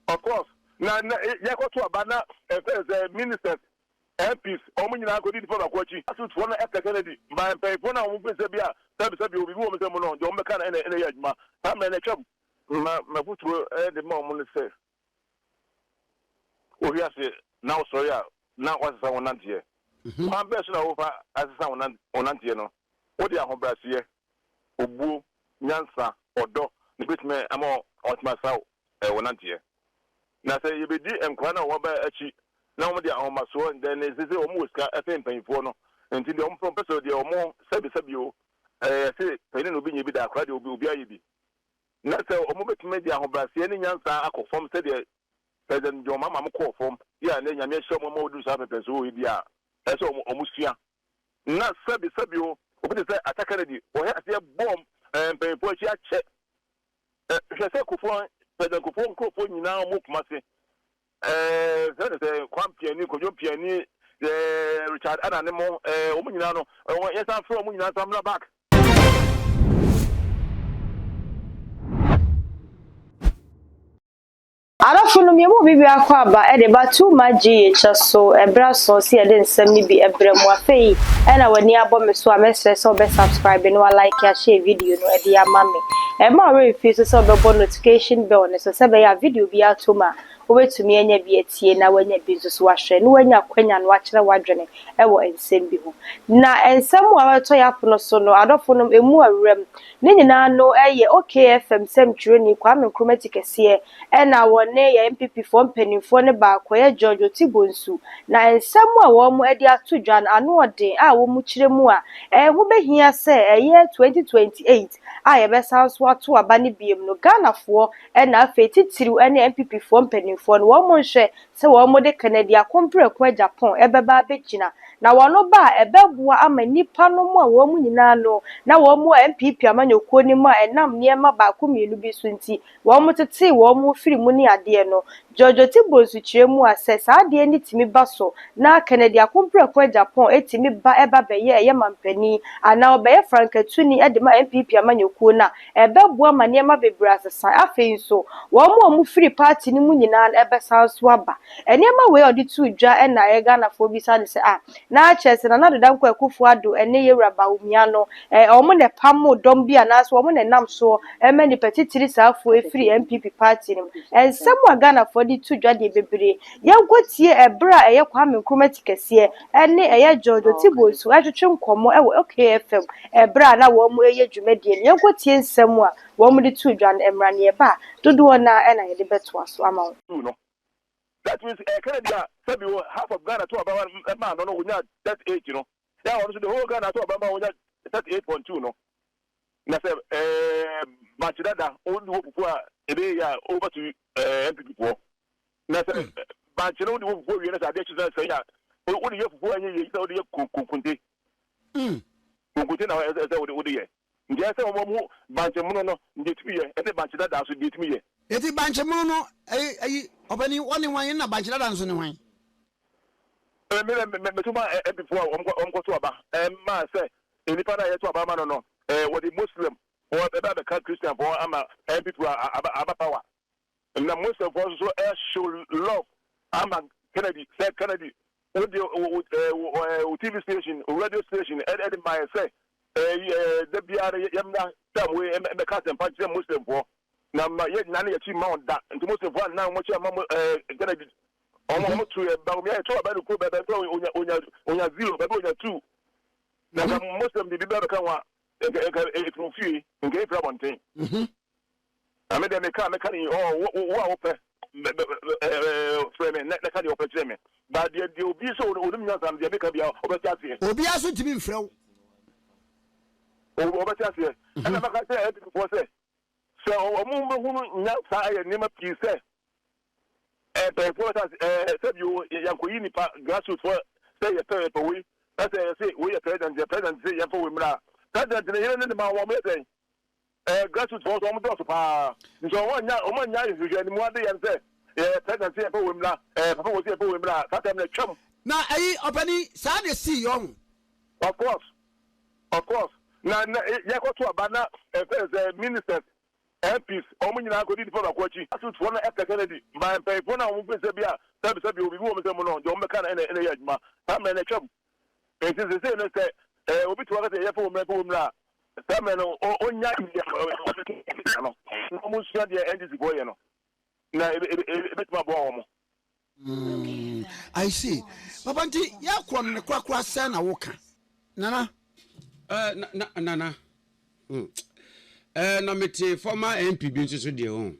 Of course. Now, you go to a banner as ministers, MPs, Omina go for a coaching. That's one after Kennedy. My paper won't be Sabia, Sabi will be woman, don't make any yajma. I'm an chum. My foot will the moment say. Oh, yes, now, sorry, now what's someone here? One person over as someone on Antiano. What do you have here? Obu, Nyansa, or Do, the bit me, I'm all out myself, one here. Now say you be and Kwana Waba Achi, now they are on my son, then is this almost a thing paying for no until the own professor, the more Sabi, say, Penny will be that crowd will be a be. Not so almost media of Brasilian Yansa, from said President your mamma call from, yeah, and then you may show more do something as who we are. That's almost here. Not Sabi Sabio, what is that attack or has their bomb and pay for check. President Kufon now move Massey. That is a Quampiani, Kojopiani, Richard Animo, Omunano, yes, I'm from Munana, I'm not back. Arafunu mi mo bibi akwa ba e de ba too much so e bra so si e de nsem ni bi e bra mu afei e na wani abo me so amesre so be subscribe no like ya share video no e de ama me e ma refuse so be bo notification bell ne so se be ya video bi atoma obetumi anya bi etie na wanya bi so wahwe no wanya kwanya no akere wadwene e wo ensem bi ho na ensem wa to ya pono so no adofo emu awrem ne nyina no eye OKFM sem twreni Kwame Nkrumah kese e na wone ya NPP for mpanimfo ne ba akoye George Bonsu na ensem a wo mu edi atodwan ano odin a wo mu kire mu a ho behia se eye 2028 a ye be sanso ato aba ne biem no Ganafo e na afetitiriu ene NPP for mpanimfo no wo mu hwe se wo mu de Canada kompre kwa Agyapong e beba abegina na wono ba ebeboa ama nipa no mu a wo mu nyina no na wo mu NPP amanyokuo ni mu a enam niema ba ko mienu bi so nti wo mu tete wo mu firi mu ni ade no George Bonsu chiremu assess ade ni timi baso na Canada kompre kwa Agyapong etimi ba eba beye eye mampani ana obeye Frankatuni e de ma NPP amanyokuo na ebeboa ma niema bebra asesa afei nso wo mu firi party ni mu nyina ebe sanso aba eniema we odi tu dwa e na ye Ganafo bi sa ne se na chese na do danko akufu ado ene ye Bawumia no omo ne pamo dom bi anaso omo ne nam so ema ni petitiri saafo efiri NPP party ni ensem wa Ganafo di tu dwa de bebre ye gotie ebra eye Kwame Nkrumah kese ene eye George Bonsu atwetwe nkomo e wo OKFM ebra na wo mu eye dwumadie ye gotie ensem a wo mu di tu dwa na emrane ye ba dodo na e na ye de beto aso ama wo. That means Canada, half of Ghana to about a man, no, that age, you know. Yeah, also the whole Ghana to about 38.2, no. And I said, Machida, only over to NPP. And I said, Machino, the whole unit, I guess you say, only you for you, Kunti. Kuntina, as I would hear. Yes, I want more Banchamono, get me, and the Machida should get me. Eti Banchamono, obani one in a bachelor dance on the wine. Before I'm going to Aba, and ma say, in the Pana to Abama, no, what the Muslim or the Christian for Ama, and people are Abba. And the Muslim also show love. Ama Kennedy, said Kennedy, TV station, radio station, and my say, the Biara Yamna, Samway, and the Castle Punch Muslim for. Now, my yet nanny achieve mount that, and to most of one now, much going to be almost to Bawumia, about the Kuba, on your zero, but on your two. Now, most of the people come a fee and gave her one thing. I made them a car mechanic or frame and let the carry of a but the obese old and the America be over Tassia. Obiasu to be fro over Tassia. And I'm going to say, so a woman now say name of you say. And said you Yankuini grassroots for say a third per week. That's say we are president, the president say for women. President in the Mawam say grassroots for almost of so one year is usually more day and say president say for women, for women, that time the chum. Now, opening Sunday see young. Of course. Now, you go to a banner as ministers. MPs omunyina akodi di for akwachi asut for na F Kennedy my pay for na omu be bia sabi obi wo me se mo no jo me ka na ene yaduma ta me na twam enti se no se obi to ka se ye for me ko mra ta me no onya no mo sia de NDC boy no na ebetuma bo wo mo. I see. Babanti ya kwon ne kwakwa sa na woka. Nana. Nana. Na mete former MP bi nso de ho.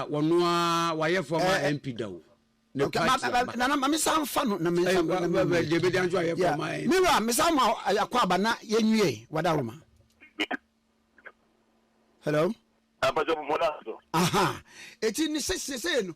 Wono a waye former MP dawo. Nana mami san fa no na me san de be dan jo aye former MP. Mira me san ma akwa aba na yenwie wadaroma. Hello. Aha. Eti ni sese no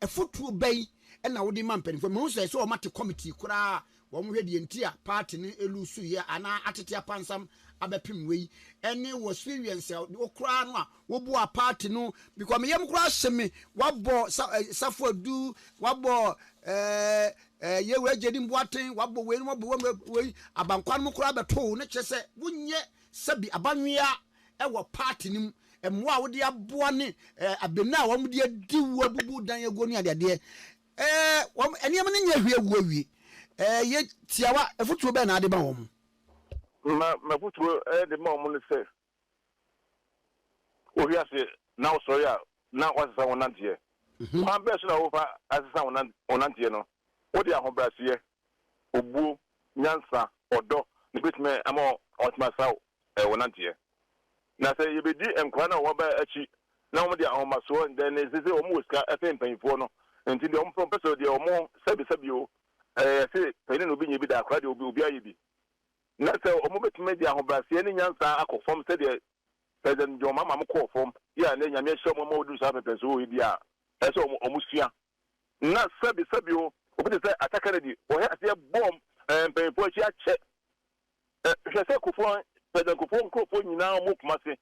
efutu bay na wodi mampani for me so o mate committee kura wo mo hwede ntia party ne elusu ye ana atete apansam abepim wei ene wo experience wo kura no a wo bu a party no because me yem kura hyeme wabo safo adu wabo ye we jedi mboaten wabo we no bo we abankwan mo kura beto ne kyese wonye sabi abanwea ewo party nim emwa wo de aboa ne abena wo de adi wo abubu dan ego ne ade wo eniem ne nya hwie wo awie ye tiawa efutuo be na ade ba wo ma futuo de ma wo ne se o hiase na o so ya na kwasa wonantie ma be so na wo fa asesa wonantie no wo de ahobrasiye obuo nyansa odo ne betime ama otmasa wonantie na say you be di enkwa na wo ba achi na wo de ahomaso then sese o mu oska afen panfo no enti de o from person de o mu sabi o say pene no bi nyi bi da akra de obi ayi bi na say o mu betime de ahobrase ne nyansa akofom say de president jo mama mo kofom ya na nyame hye mo mo du sa pepe so o bi a say o mu sua na sabi o obi de say attacker di o ha say bomb panfo achi ache say kofo President Kufo nyina mo kumase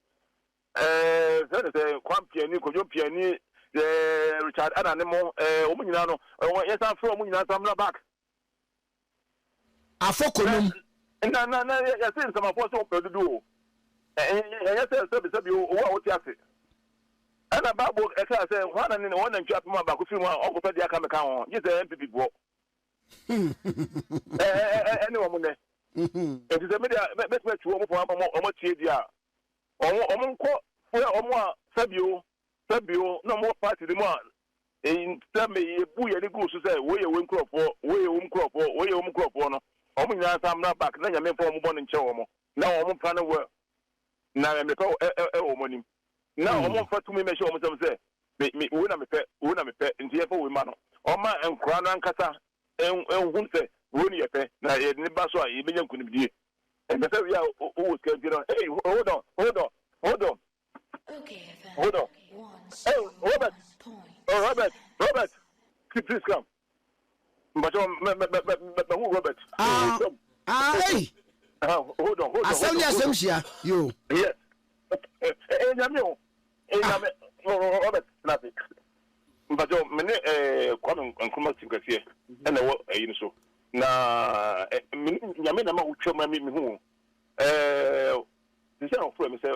say kwampiani kojo piani Richard Ananemo omo nyina no yes am from nyina sam na back afokonum na yes in some force of do yes say o wa oti ase ana babo e ka say wana ni wona ntwa pema ba ko fi mu o ko fe dia ka me ka ho yes NPP bo anyone mo ne it is a media bet to omo tie dia omo nko omo a sabio no more party the more in tell me ebu ye ni go so say we ye we nkrofo no omo nya sam na back na nyame fo omo bon nche omo na omo pa na we na me to omo nim na omo fa to me me omo say me we na me pe ntie fo we ma no oma enkura no ankasa enhun say Roni yepe na ye ni baso a ye benya nkunibdie e be say we are o scan you know hey hold on okay hold on hey Robert please come but who Robert hey hold on asem yo yes nyame Robert nothing but me kwame nkuma tinkasie na wo ayi so na nyame na ma utwa ma mi hu this one for me say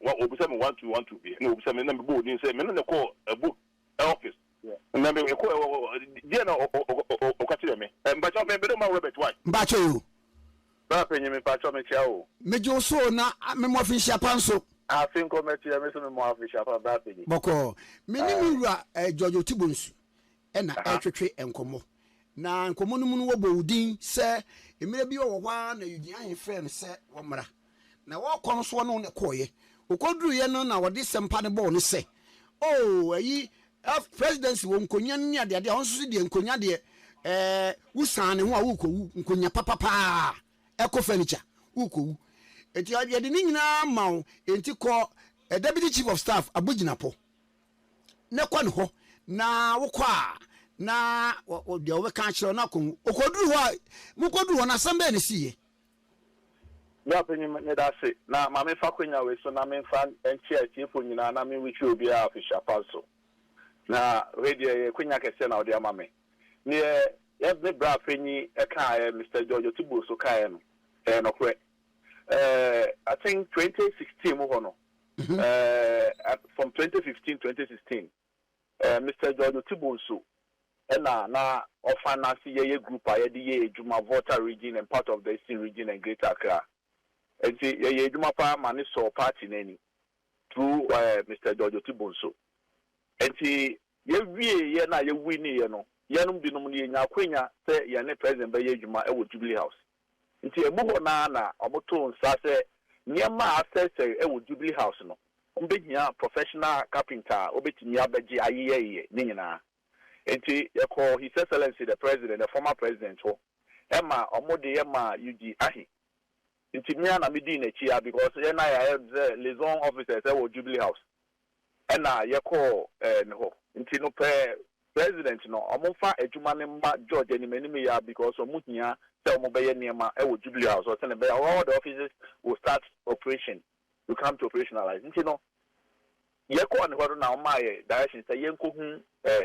what obisa me 1212 bi na obisa me na me bo ni say me na call book office na me call dia na o ka tire me mba cha me do ma Robert why mba cha yo ba penye me pa cha me cha o me jo so na me mo fin sia panso I think committee me so me mo office apa ba penye boko me ni mi wura George Bonsu na etwetwe enkomo na nkomo no mu no wo udin se emire bi wo hwa na yudi ahin friend se wo mra na wo kon so no ne koye okoduru ye no na wo de sempa ne bo ne se ayi presidency wo nkonya ne ade ade on so de nkonya de wusan ne ho a wo kowu nkonya papa eco furniture wo kowu eti ade de nyina mawo enti ko deputy chief of staff abuginapo ne kwa ne ho na wo kwa na de o ka kire na ko okoduru ho mukoduru ho na sambe ne siye na penyi me da se na ma me fa kwenya we so na me fa enchi achiefo nyina na me wichi obi a official paso na radio kwenya kese na odi ama me ne ye me bra penyi e ka Mr. George Tibo so ka no no kwe I think 2016 mo ho no from 2015-2016, Mr. George Bonsu, and now of finance group, Juma Volta region and part of the Eastern region and Greater Accra. And see, Juma Maniso party name through Mr. George Bonsu. And see, you win, you know, Yanum Binomuni, Naquina, say, Yane President by Juma, Jubilee House. Nti ebuho na omoto nsase niema asese e wo Jubilee House no ombegnya professional carpenter obetimi abeji ayeye ni nyina nti yeko His Excellency the President, the former president ho ema omode ema UG ahi nti mia na medi na chia because ye na ya liaison officers e wo Jubilee House ena yeko no nti no president no omofa adwuma ne ma George ni menime ya because omuhia say omobeye niema e wo Jubilee House so say all the offices will start operation, will come to operationalize. You know, yeko on what now my direction say yenko hu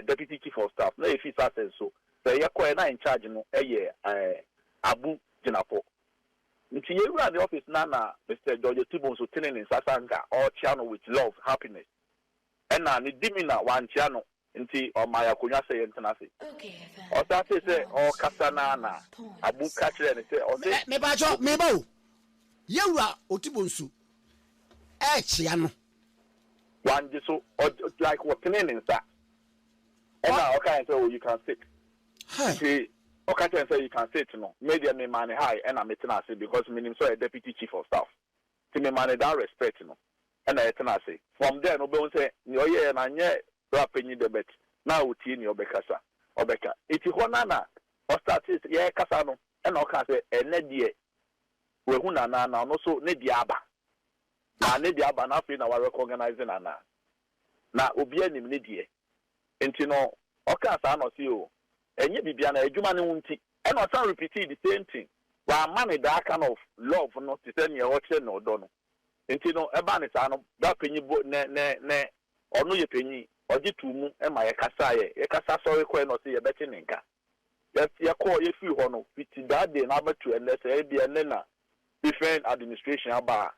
deputy chief of staff na if says so say yeko na in charge no Abu Jinapo nti ye run the office na Mr. George Bonsu tenen in Sasanga all channel with love happiness and na ni dimina one channel nti o maya kunya say entenase o sa say o kasa na Abu kachire ne say o say me ba o yewura Otibonsu chia no one just so like what tenen in sa and now okay say you can sit hey okay say you can sit no media me man high and I'm etenase because meaning so a deputy chief of staff to me man that respect no and I etenase from there no be say no ye na nye rapenyi debet na uti ni obekasa obeka iti honana o start ye kasa no e na o ka say ene de we hu na no so ne de aba na ne de aba na fe na wa recognize na obi anim ne de enti no o ka sa no si o enye bibia na adwuma ne wunti e na o san repeat the same thing wa man that kind of love no to say ne o kire no do no enti no e ba ne sa no da penyi ne onu ye penyi oji tumu e ma ye kasa sorry ko no say ye beti ninka ye call ye fi ho no fiti that day na betu and say e bia na different administration aba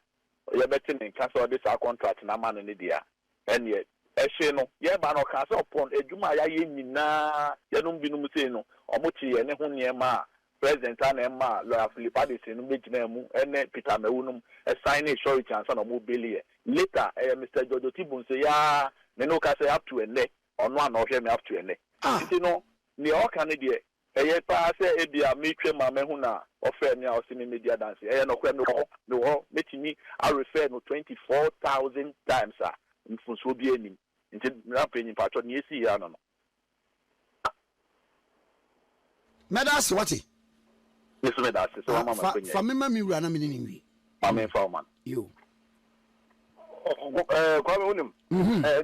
ye beti ninka so this contract na man ne dia and ye ehwe no ye ba no ka so upon edwuma ya ye nyina ye no binum say no omochi ye ne ho ne ma president na ma lawyer Philip Addison no megina mu ene Peter Mewunum sign a surety and no mo belie later Mr. George Bonsu ya me no ka say up to ene ono an ohwe me up to ene nti no ni o ka ne de eye pa say e bia me twa ma me hu na ofe me a o se me media dance eye no kwa me ho metimi I refer no 24,000 times mfunso bi anim nti na penyi patro ni esi ya no medas what yes me das so mama penyi fa me ma mi wura na me ni wi amen fa man yo kwa me unim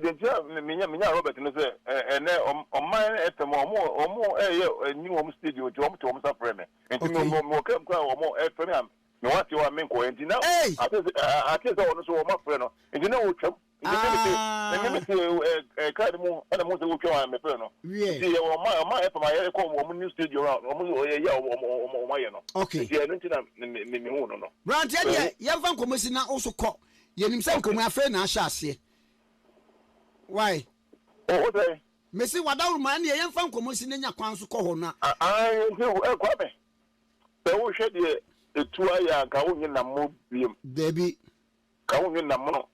dentia minya Robert no say ene oman etem omo ni wo studio jo to wo safre me enti mo kem kwa wo efre am me wati wa men ko enti na ati so no so wo mafre no enti na wo twam enti card mu ana mo se wo twam me pre no enti wo efre ma ye ko wo new studio wo ye ya wo ye no okay enti enti na me hu no brand ye van komosi na also ko yenim se nkomu afa na ahya ase why okay mesi wadawru man ye yemfa nkomosi na nya kwan so ko ho na kwa me se wo hwe de etu aya ka wo nyina mo biem debi ka wo nyina mo no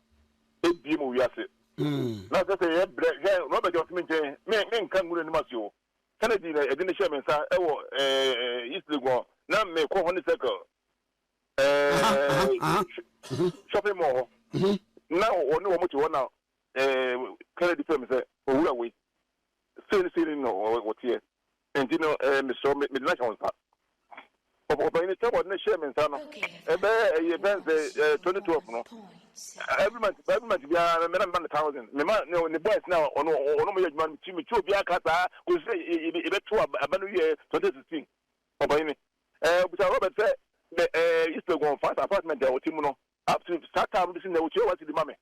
ebiem wiase na se ye bre Robert of Minje me nkan ngure ni masio Kennedy na edine share mensa ewo East Legon na me ko ho ni circle shopping mall na oni wo muti wona Kennedy firm say owura we say no what here enti no me so me na chance obo ni tell na share mensa no ebe ye benze 2012 no every month be me na 1,000 me ma ne boys now ono mo yaduma mi ti obi aka sa ko say ebe to abanu ye 2016 obo ni buta Robert say the East Legon fast apartment there otimu no up to start time this na uche what the mame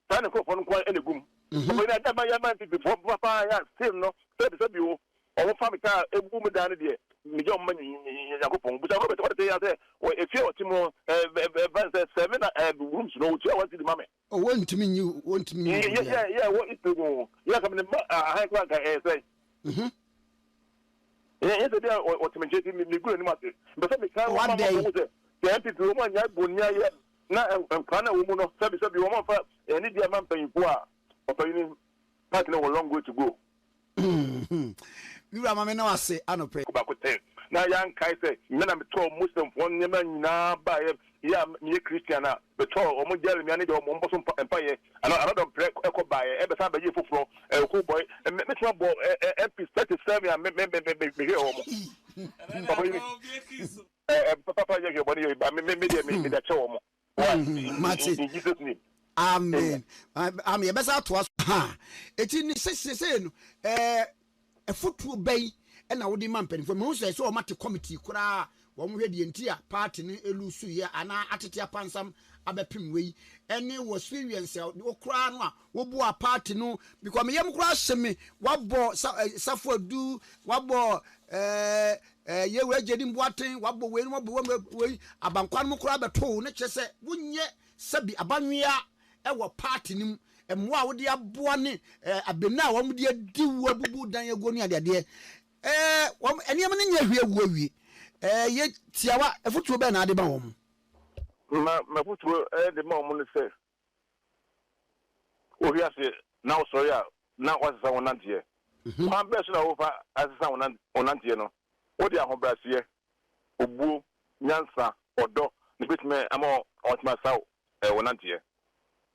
tan ko fon ko ene gum so na da ba ya man before papa ya still no say bi o family ka egum dan de mi jo man yakopon buta ko be to ya say o efi otimu 7 rooms no uche what the mame Oh, want to mean you. Yeah. What is to go? Yeah, I'm in the high class. Say. Yeah, they are automating me good enough. But some can't one day. The NPP woman, Bonia, now I'm kind of woman of service of your woman for any diamond paying for partner a long way to go. You are my no, I say, I don't pay back with 10. Now, young Kai say, men I'm told Muslim one name now by yeah, me Christian, but told almost Jeremy, I need a Mombos Empire, and another break echo by every time you for a cool boy, and make my boy MP 37 and maybe Papa, your body, maybe that show. Jesus' name. Amen. I'm your best out to us. It's in the session, a football bay, and I would demand penny for most. I saw a matter committee, Kura, one way the entire party, Elusuya, and I at a pansam, Abepim way, and it was experience out, no crown, what bo a party no, because me young crash me, what bo suffer do, what bo ye were getting watering, what bo way, about Quanmo crab at home, nature said, wouldn't yet, Sabi, Abamia. Ewa party nim emwa wo de aboa ne abena wo de di wo abubu dan ego ni ade wo eniem ne nya hwie wo awie ye tiawa efutuo be na ade ba wo ma futuo de ma wo ne se o hia se na o so ya na o sa wonantie ma be so na wo fa asesa wonantie no wo de ahobrase obuo nyansa odo ne bitime ama otma saw wonantie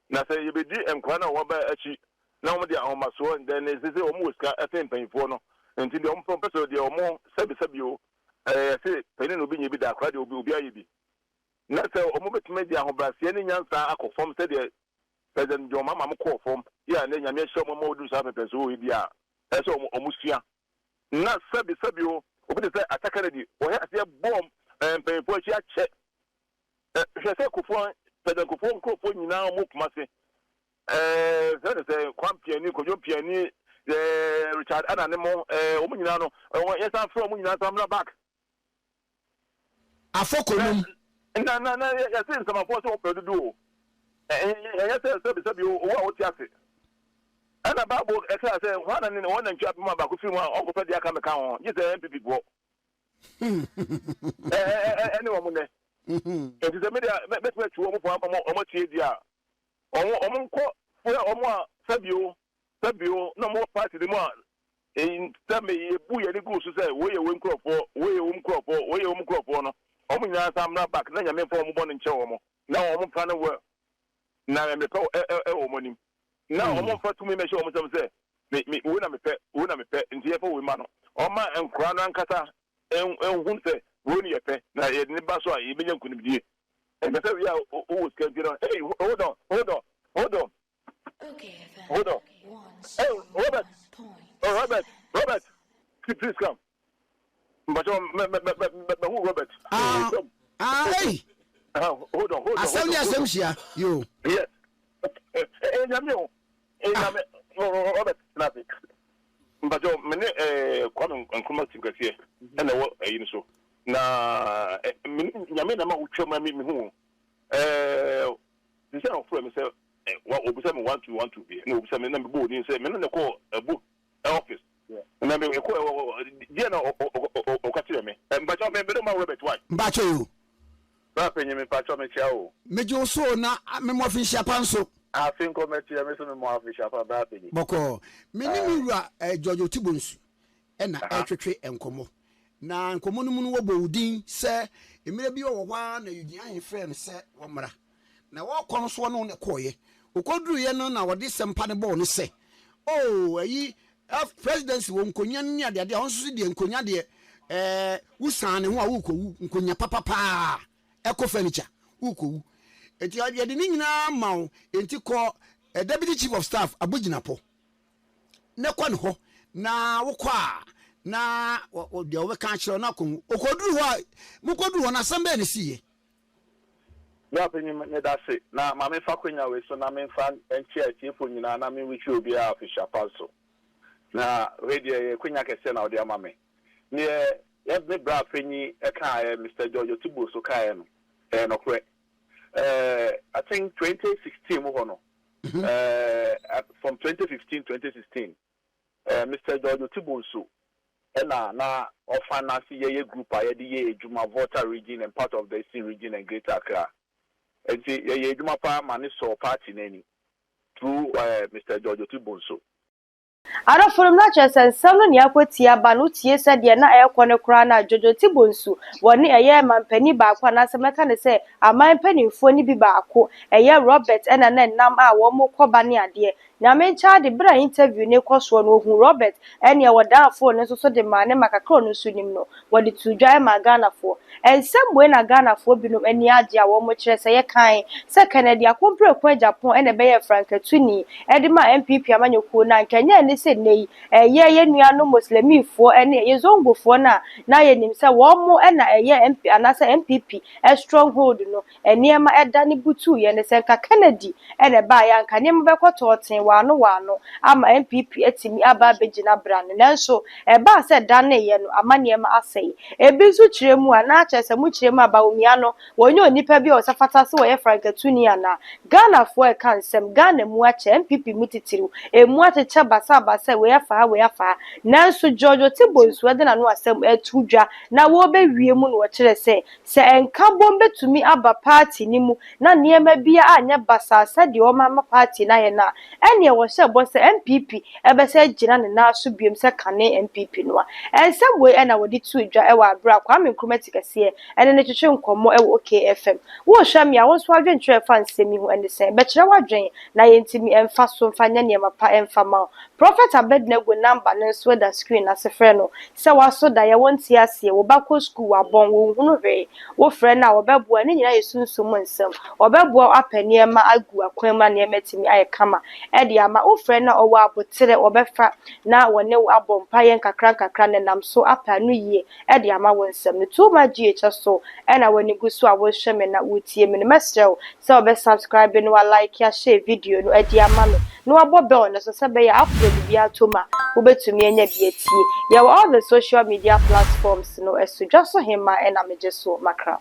na say you be di enkwa na wo ba achi na wo de ahomaso and then is say omo ska atempanfo no enti de omo professor de omo sabi o say penin obi nyi bi da akra de obi ayi na say omo betime di ahobrase ne nyansa akofom say de president John mama ko fom ya na nyame hye omo odu sa pepe so obi a say omo sua na sabi o obi de say atakare di o ya say bomb empanfo achi ache hwe say kofo President Kufo nyina mo kuma se say kwampiani kojo piani Richard Ananemo o mo nyina no yes am from mo nyina sam na back afokonum na ya say some for so pedudu ya say sabi o wa otiase ana babo say wana ni wona ntwa bima ba ko fi mu o ko fa dia ka me ka ho je say NPP go anyone mo ne it is a media met me to omo tie dia omo nko fo omo a sabio no mo party de mo in tame e bu ye ni go so say we ye we nkrofo no omo nyina sam na back na nyame fo omo bo nche omo na omo fa no we na me pe omo nim na omo fa tumi me she omo sam say me we na me pe nti ye fo we ma no oma enkura no ankasa enhun say Roni yepe na ye ni baso a yebenya nkunimdie e be say we are o scan you hey hold on okay hold on hey Robert please come but who Robert hey hold on asem yo yes nyame Robert snappy but me kwame nkruma tingasie na wo ayi so na nyame na ma utwa ma mi hu this is from say wa obisa me want to be na obisa me na me bo ni say me na ko abu office na me ko dia na o ka tire me mba cho me do ma Robert why mba cho you ba penye me pa cho me chia o mejo so na me mo fi hia panso I think o me tie me so me mo fi hia pa ba penye boko me ni mi wura George Tibonsu e na etwetwe enkomo na nkomo no mu no wo udin se emire bi wo hwa na yugi ahin frɛ no se wo mra na wo kɔ so no ne kɔye okoduru ye no na wo de sempa ne bɔ no se oh ayi presidency wo nkonya ni ade ade ho so de nkonya de wusan ne ho a wo kowu nkonya papapa eco furniture wo kowu eti ade ni nyina mawo enti kɔ deputy chief of staff abuginapo ne kɔ ne ho na wo kɔ a na o de o ka kire na kon okoduru ho mukoduru ho na sambe ne siye na penyi ne da se na ma me fa kwenya we so na me fa enchi achiefo nyina na me wichi obi a official paso na radio ye kwenya kese na o de ama me ne ye me bra penyi e ka Mr. George Tibo so ka no no kwe I think 2016 mo no from 2015-2016 Mr. George Bonsu na of finance ye group ye Juma Volta region and part of the Eastern region and Greater Accra. And see ye Juma pa mani so party nani through Mr. George Bonsu. I don't follow not just and some near Quatia Banuti said, Yana Aircon Crana, Jojo Tibunsu, 1 year man penny back when as a mechanic say, a man penny for ni bibako, a year Robert and a then Nama, one more cobania dear. Namen child the bra interview ne one who Robert and ya were down for necessary the man and Macacron sunimno, what the two dry Magana for. And some way Nagana for Binum and Yadia, one much as a kind, second at the Acompre Agyapong and a Bayer Frank Twinny, Edima NPP Amanyokuna, and Kenya said nay, a year no Muslim for any years on before now, himself one more and a year MP and as a MPP, a stronghold no, and near my Danny Butu and a Senka Kennedy, and a buyer and Kanyamako wano ama NPP etimi aba begina brand nanso eba se dane ye no amane ma asai ebizu kiremu ana chese mu kiremu Bawumia no wonye onipa bi o safata se wo ye frankatuni ana Ghana fo e kansem Ghana mu ache NPP mutitiru emu acheche basa we afa nanso George Tibonsu de na no asem etudwa na wo be wie mu no kire se enka bombe tumi aba party ni mu na niema bia anya basa se de o mama party na ye na ene wo se bo se NPP ebe se gina ne na so biem se kane NPP no a some way na wo di tu edwa e wa bra kwa me nkromatikase ene ne twetwe nkomo e wo KFM wo hwa me a wo so adwentre fa nsemi hu ene se be kire wadwen na ye ntimi emfa so mfa nya ne mapa emfa ma prophet abednego number ne so da screen ase frɛ no se waso da ye wonti ase wo bako school abon wo hunu hwe wo frɛ na wo bɛboa ne nyina yesunsum nsɛm wo bɛboa apanie ma agu akwan ma ne metimi aye kama edi ama wo frɛ na owo abotere wo bɛfa na wone wo abompa ye nkakra ne nam so apanu yie edi ama wo nsɛm ne too much GH so ɛna woni gusu a wo hwɛ me na wotie me ne mesrew se wo bɛ subscribe no like ya share video no edi ama no abo bell no so se be ya upload bia to ma wo betumi anya bia tie ya all the social media platforms no esu just so him ma ɛna meje so makra